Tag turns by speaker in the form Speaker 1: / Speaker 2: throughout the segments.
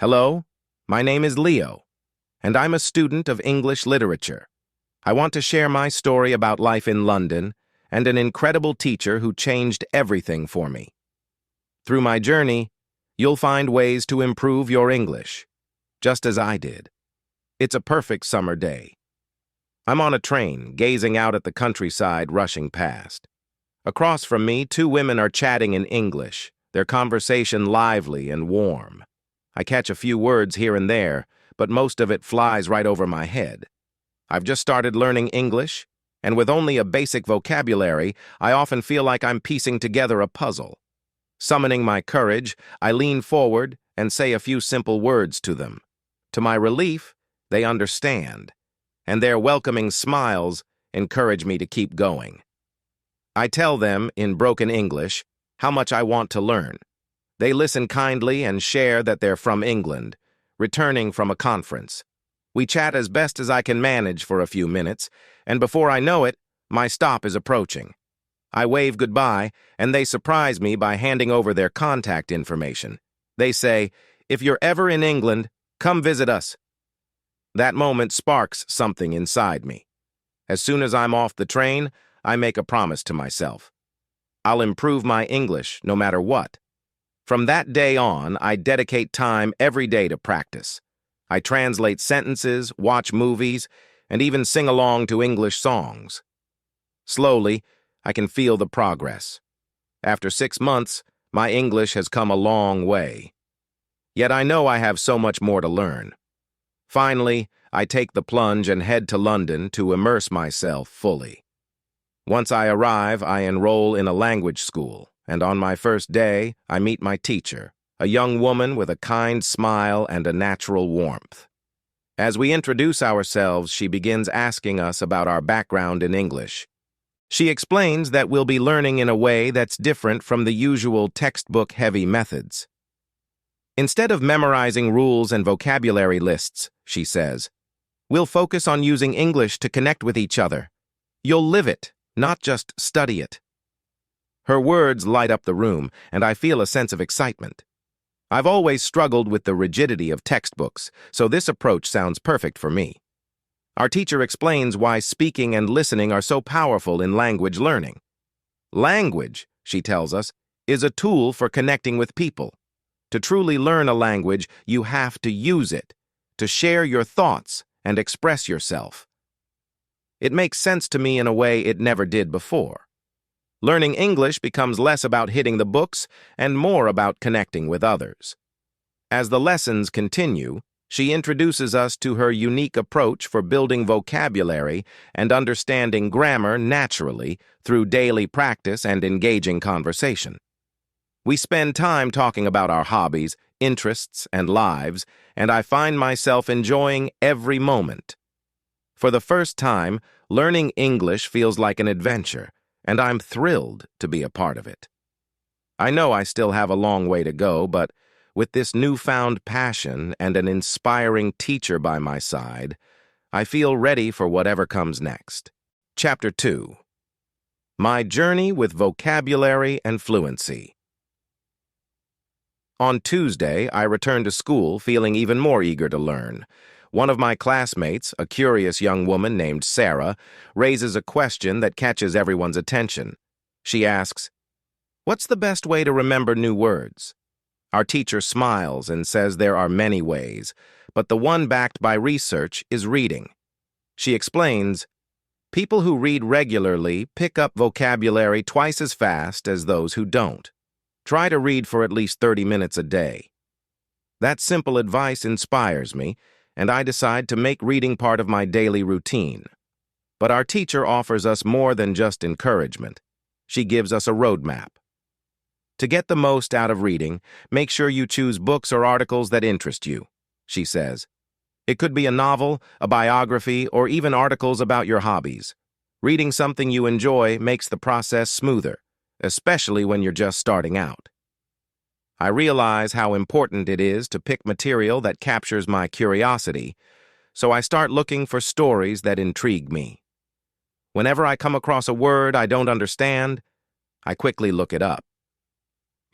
Speaker 1: Hello, my name is Leo, and I'm a student of English literature. I want to share my story about life in London and an incredible teacher who changed everything for me. Through my journey, you'll find ways to improve your English, just as I did. It's a perfect summer day. I'm on a train, gazing out at the countryside rushing past. Across from me, two women are chatting in English, their conversation lively and warm. I catch a few words here and there, but most of it flies right over my head. I've just started learning English, and with only a basic vocabulary, I often feel like I'm piecing together a puzzle. Summoning my courage, I lean forward and say a few simple words to them. To my relief, they understand, and their welcoming smiles encourage me to keep going. I tell them, in broken English, how much I want to learn. They listen kindly and share that they're from England, returning from a conference. We chat as best as I can manage for a few minutes, and before I know it, my stop is approaching. I wave goodbye, and they surprise me by handing over their contact information. They say, "If you're ever in England, come visit us." That moment sparks something inside me. As soon as I'm off the train, I make a promise to myself. I'll improve my English no matter what. From that day on, I dedicate time every day to practice. I translate sentences, watch movies, and even sing along to English songs. Slowly, I can feel the progress. After 6 months, my English has come a long way. Yet I know I have so much more to learn. Finally, I take the plunge and head to London to immerse myself fully. Once I arrive, I enroll in a language school, and on my first day, I meet my teacher, a young woman with a kind smile and a natural warmth. As we introduce ourselves, she begins asking us about our background in English. She explains that we'll be learning in a way that's different from the usual textbook-heavy methods. Instead of memorizing rules and vocabulary lists, she says, we'll focus on using English to connect with each other. You'll live it, not just study it. Her words light up the room, and I feel a sense of excitement. I've always struggled with the rigidity of textbooks, so this approach sounds perfect for me. Our teacher explains why speaking and listening are so powerful in language learning. Language, she tells us, is a tool for connecting with people. To truly learn a language, you have to use it, to share your thoughts and express yourself. It makes sense to me in a way it never did before. Learning English becomes less about hitting the books and more about connecting with others. As the lessons continue, she introduces us to her unique approach for building vocabulary and understanding grammar naturally through daily practice and engaging conversation. We spend time talking about our hobbies, interests, and lives, and I find myself enjoying every moment. For the first time, learning English feels like an adventure, and I'm thrilled to be a part of it. I know I still have a long way to go, but with this newfound passion and an inspiring teacher by my side, I feel ready for whatever comes next. Chapter 2. My Journey with Vocabulary and Fluency. On Tuesday, I returned to school feeling even more eager to learn. One of my classmates, a curious young woman named Sarah, raises a question that catches everyone's attention. She asks, "What's the best way to remember new words?" Our teacher smiles and says there are many ways, but the one backed by research is reading. She explains, people who read regularly pick up vocabulary twice as fast as those who don't. Try to read for at least 30 minutes a day. That simple advice inspires me, and I decide to make reading part of my daily routine. But our teacher offers us more than just encouragement. She gives us a roadmap. To get the most out of reading, make sure you choose books or articles that interest you, she says. It could be a novel, a biography, or even articles about your hobbies. Reading something you enjoy makes the process smoother, especially when you're just starting out. I realize how important it is to pick material that captures my curiosity, so I start looking for stories that intrigue me. Whenever I come across a word I don't understand, I quickly look it up.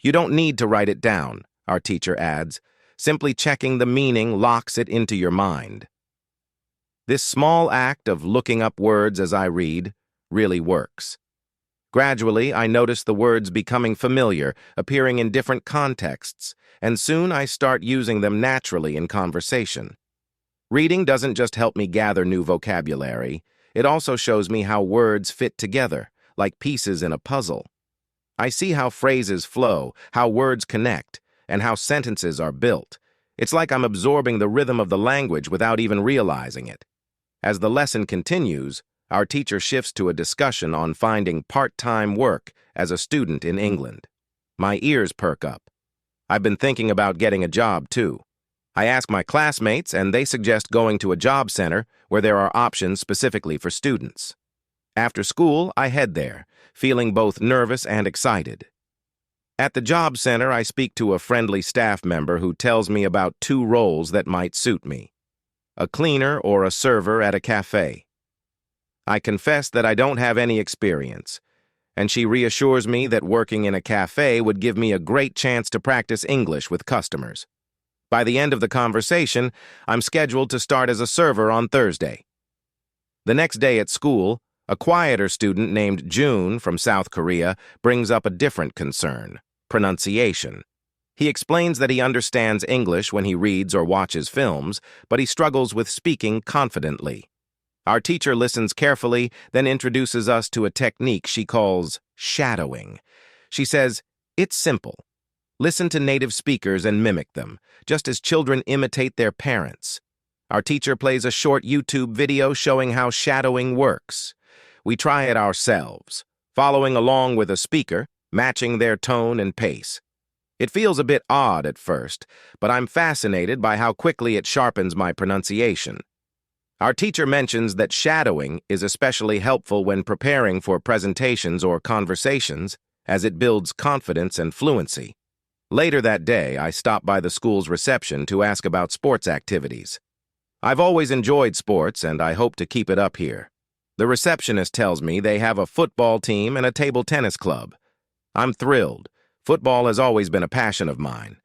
Speaker 1: You don't need to write it down, our teacher adds. Simply checking the meaning locks it into your mind. This small act of looking up words as I read really works. Gradually, I notice the words becoming familiar, appearing in different contexts, and soon I start using them naturally in conversation. Reading doesn't just help me gather new vocabulary, it also shows me how words fit together, like pieces in a puzzle. I see how phrases flow, how words connect, and how sentences are built. It's like I'm absorbing the rhythm of the language without even realizing it. As the lesson continues, our teacher shifts to a discussion on finding part-time work as a student in England. My ears perk up. I've been thinking about getting a job, too. I ask my classmates, and they suggest going to a job center where there are options specifically for students. After school, I head there, feeling both nervous and excited. At the job center, I speak to a friendly staff member who tells me about 2 roles that might suit me: a cleaner or a server at a cafe. I confess that I don't have any experience, and she reassures me that working in a cafe would give me a great chance to practice English with customers. By the end of the conversation, I'm scheduled to start as a server on Thursday. The next day at school, a quieter student named June from South Korea brings up a different concern: pronunciation. He explains that he understands English when he reads or watches films, but he struggles with speaking confidently. Our teacher listens carefully, then introduces us to a technique she calls shadowing. She says, "It's simple. Listen to native speakers and mimic them, just as children imitate their parents." Our teacher plays a short YouTube video showing how shadowing works. We try it ourselves, following along with a speaker, matching their tone and pace. It feels a bit odd at first, but I'm fascinated by how quickly it sharpens my pronunciation. Our teacher mentions that shadowing is especially helpful when preparing for presentations or conversations, as it builds confidence and fluency. Later that day, I stopped by the school's reception to ask about sports activities. I've always enjoyed sports, and I hope to keep it up here. The receptionist tells me they have a football team and a table tennis club. I'm thrilled. Football has always been a passion of mine.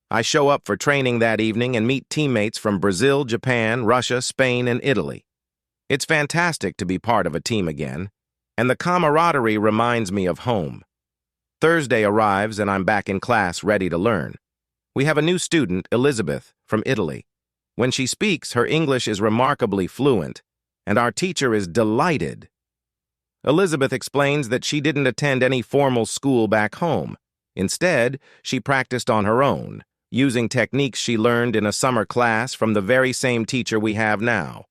Speaker 1: I show up for training that evening and meet teammates from Brazil, Japan, Russia, Spain, and Italy. It's fantastic to be part of a team again, and the camaraderie reminds me of home. Thursday arrives and I'm back in class ready to learn. We have a new student, Elizabeth, from Italy. When she speaks, her English is remarkably fluent, and our teacher is delighted. Elizabeth explains that she didn't attend any formal school back home. Instead, she practiced on her own, using techniques she learned in a summer class from the very same teacher we have now.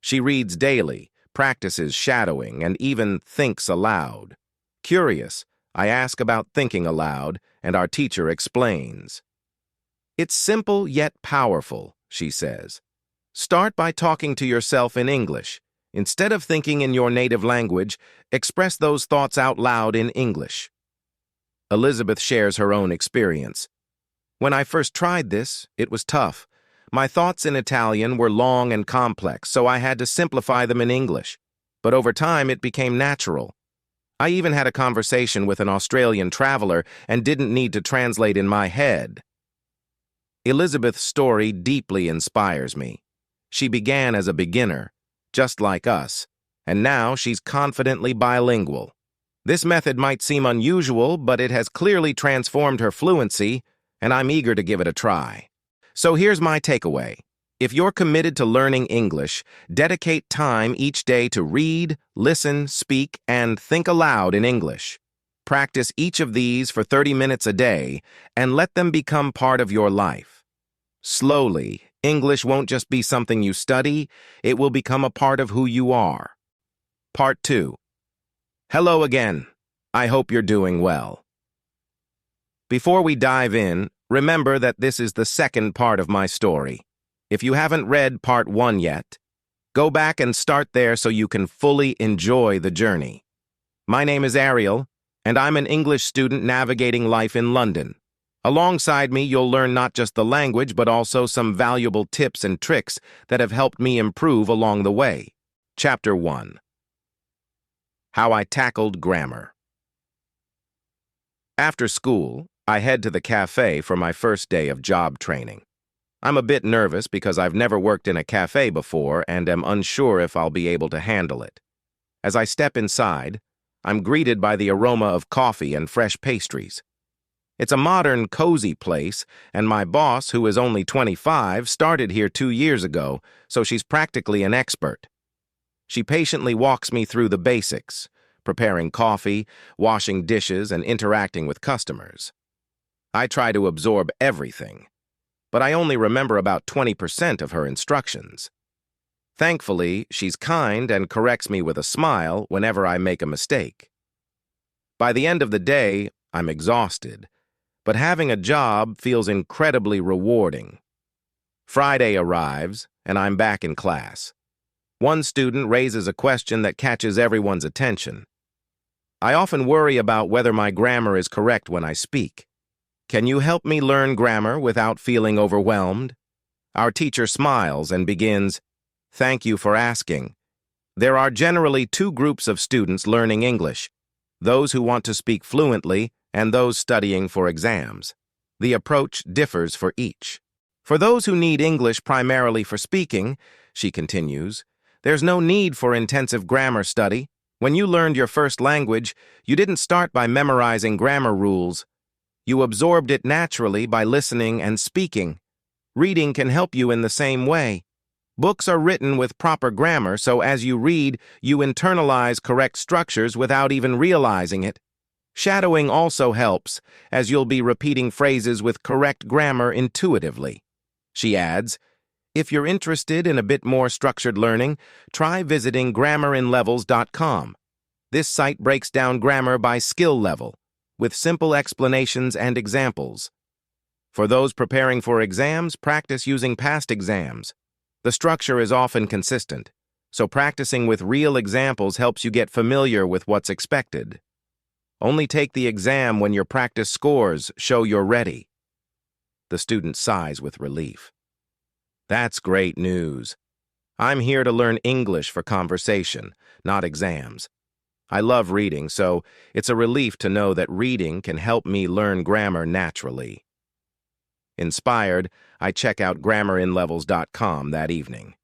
Speaker 1: She reads daily, practices shadowing, and even thinks aloud. Curious, I ask about thinking aloud, and our teacher explains. "It's simple yet powerful," she says. "Start by talking to yourself in English. Instead of thinking in your native language, express those thoughts out loud in English." Elizabeth shares her own experience. "When I first tried this, it was tough. My thoughts in Italian were long and complex, so I had to simplify them in English. But over time, it became natural. I even had a conversation with an Australian traveler and didn't need to translate in my head." Elizabeth's story deeply inspires me. She began as a beginner, just like us, and now she's confidently bilingual. This method might seem unusual, but it has clearly transformed her fluency, and I'm eager to give it a try. So here's my takeaway. If you're committed to learning English, dedicate time each day to read, listen, speak, and think aloud in English. Practice each of these for 30 minutes a day, and let them become part of your life. Slowly, English won't just be something you study, it will become a part of who you are. Part 2. Hello again. I hope you're doing well. Before we dive in, remember that this is the second part of my story. If you haven't read part 1 yet, go back and start there so you can fully enjoy the journey. My name is Ariel, and I'm an English student navigating life in London. Alongside me, you'll learn not just the language, but also some valuable tips and tricks that have helped me improve along the way. Chapter 1. How I Tackled Grammar. After school, I head to the cafe for my first day of job training. I'm a bit nervous because I've never worked in a cafe before and am unsure if I'll be able to handle it. As I step inside, I'm greeted by the aroma of coffee and fresh pastries. It's a modern, cozy place, and my boss, who is only 25, started here 2 years ago, so she's practically an expert. She patiently walks me through the basics, preparing coffee, washing dishes, and interacting with customers. I try to absorb everything, but I only remember about 20% of her instructions. Thankfully, she's kind and corrects me with a smile whenever I make a mistake. By the end of the day, I'm exhausted, but having a job feels incredibly rewarding. Friday arrives, and I'm back in class. One student raises a question that catches everyone's attention. I often worry about whether my grammar is correct when I speak. Can you help me learn grammar without feeling overwhelmed? Our teacher smiles and begins, "Thank you for asking." There are generally two groups of students learning English, those who want to speak fluently and those studying for exams. The approach differs for each. For those who need English primarily for speaking, she continues, there's no need for intensive grammar study. When you learned your first language, you didn't start by memorizing grammar rules. You absorbed it naturally by listening and speaking. Reading can help you in the same way. Books are written with proper grammar, so as you read, you internalize correct structures without even realizing it. Shadowing also helps, as you'll be repeating phrases with correct grammar intuitively. She adds, if you're interested in a bit more structured learning, try visiting grammarinlevels.com. This site breaks down grammar by skill level, with simple explanations and examples. For those preparing for exams, practice using past exams. The structure is often consistent, so practicing with real examples helps you get familiar with what's expected. Only take the exam when your practice scores show you're ready. The student sighs with relief. That's great news. I'm here to learn English for conversation, not exams. I love reading, so it's a relief to know that reading can help me learn grammar naturally. Inspired, I check out grammarinlevels.com that evening.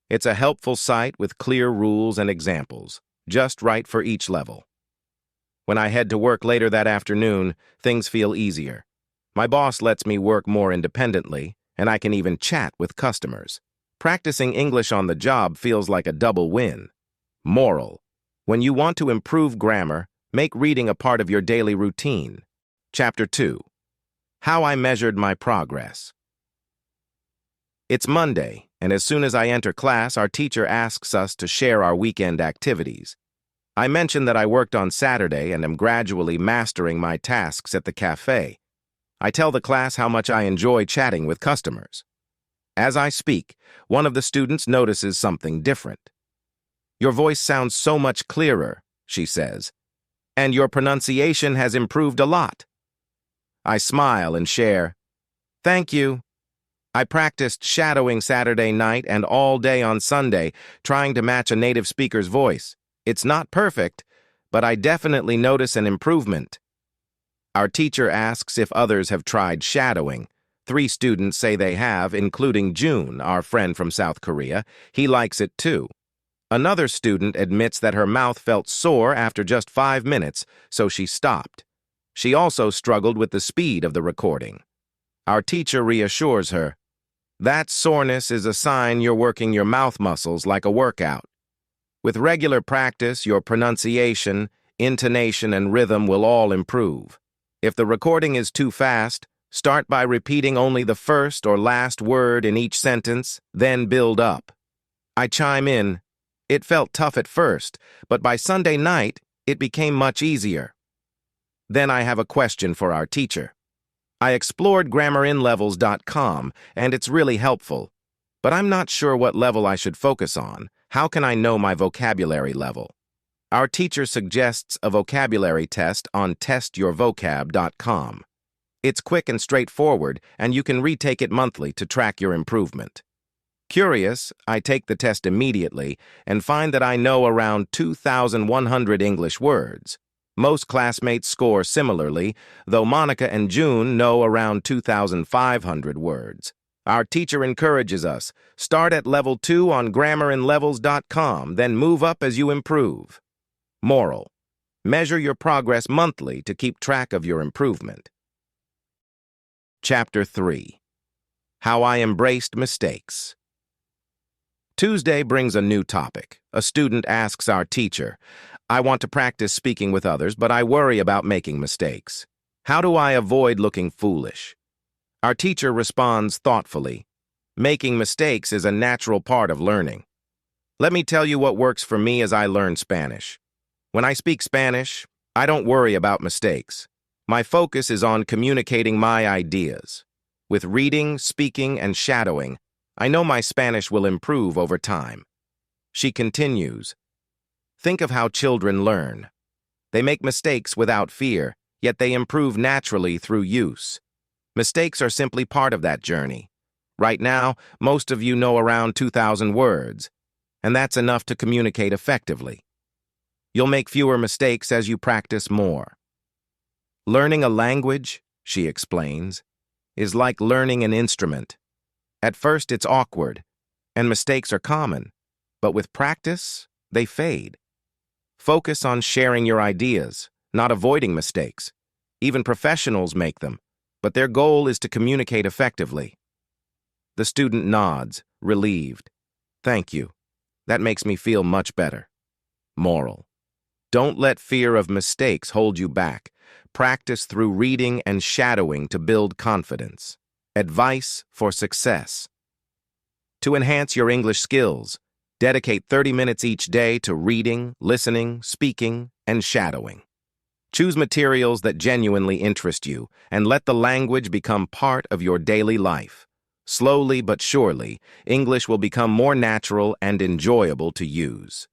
Speaker 1: It's a helpful site with clear rules and examples, just right for each level. When I head to work later that afternoon, things feel easier. My boss lets me work more independently, and I can even chat with customers. Practicing English on the job feels like a double win. Moral: when you want to improve grammar, make reading a part of your daily routine. Chapter 2. How I Measured My Progress. It's Monday, and as soon as I enter class, our teacher asks us to share our weekend activities. I mention that I worked on Saturday and am gradually mastering my tasks at the cafe. I tell the class how much I enjoy chatting with customers. As I speak, one of the students notices something different. "Your voice sounds so much clearer," she says, "and your pronunciation has improved a lot." I smile and share, "Thank you." I practiced shadowing Saturday night and all day on Sunday, trying to match a native speaker's voice. It's not perfect, but I definitely notice an improvement. Our teacher asks if others have tried shadowing. 3 students say they have, including June, our friend from South Korea. He likes it too. Another student admits that her mouth felt sore after just 5 minutes, so she stopped. She also struggled with the speed of the recording. Our teacher reassures her, "That soreness is a sign you're working your mouth muscles like a workout. With regular practice, your pronunciation, intonation, and rhythm will all improve. If the recording is too fast, start by repeating only the first or last word in each sentence, then build up." I chime in, "It felt tough at first, but by Sunday night, it became much easier." Then I have a question for our teacher. I explored grammarinlevels.com, and it's really helpful. But I'm not sure what level I should focus on. How can I know my vocabulary level? Our teacher suggests a vocabulary test on testyourvocab.com. It's quick and straightforward, and you can retake it monthly to track your improvement. Curious, I take the test immediately and find that I know around 2,100 English words. Most classmates score similarly, though Monica and June know around 2,500 words. Our teacher encourages us. Start at level 2 on grammarandlevels.com, then move up as you improve. Moral: measure your progress monthly to keep track of your improvement. Chapter 3. How I Embraced Mistakes. Tuesday brings a new topic. A student asks our teacher, "I want to practice speaking with others, but I worry about making mistakes. How do I avoid looking foolish?" Our teacher responds thoughtfully, "Making mistakes is a natural part of learning. Let me tell you what works for me as I learn Spanish. When I speak Spanish, I don't worry about mistakes. My focus is on communicating my ideas. With reading, speaking, and shadowing, I know my Spanish will improve over time." She continues, "Think of how children learn. They make mistakes without fear, yet they improve naturally through use. Mistakes are simply part of that journey. Right now, most of you know around 2,000 words, and that's enough to communicate effectively. You'll make fewer mistakes as you practice more. Learning a language," she explains, "is like learning an instrument. At first, it's awkward, and mistakes are common, but with practice, they fade. Focus on sharing your ideas, not avoiding mistakes. Even professionals make them, but their goal is to communicate effectively." The student nods, relieved. "Thank you. That makes me feel much better." Moral: don't let fear of mistakes hold you back. Practice through reading and shadowing to build confidence. Advice for success: to enhance your English skills, dedicate 30 minutes each day to reading, listening, speaking, and shadowing. Choose materials that genuinely interest you, and let the language become part of your daily life. Slowly but surely, English will become more natural and enjoyable to use.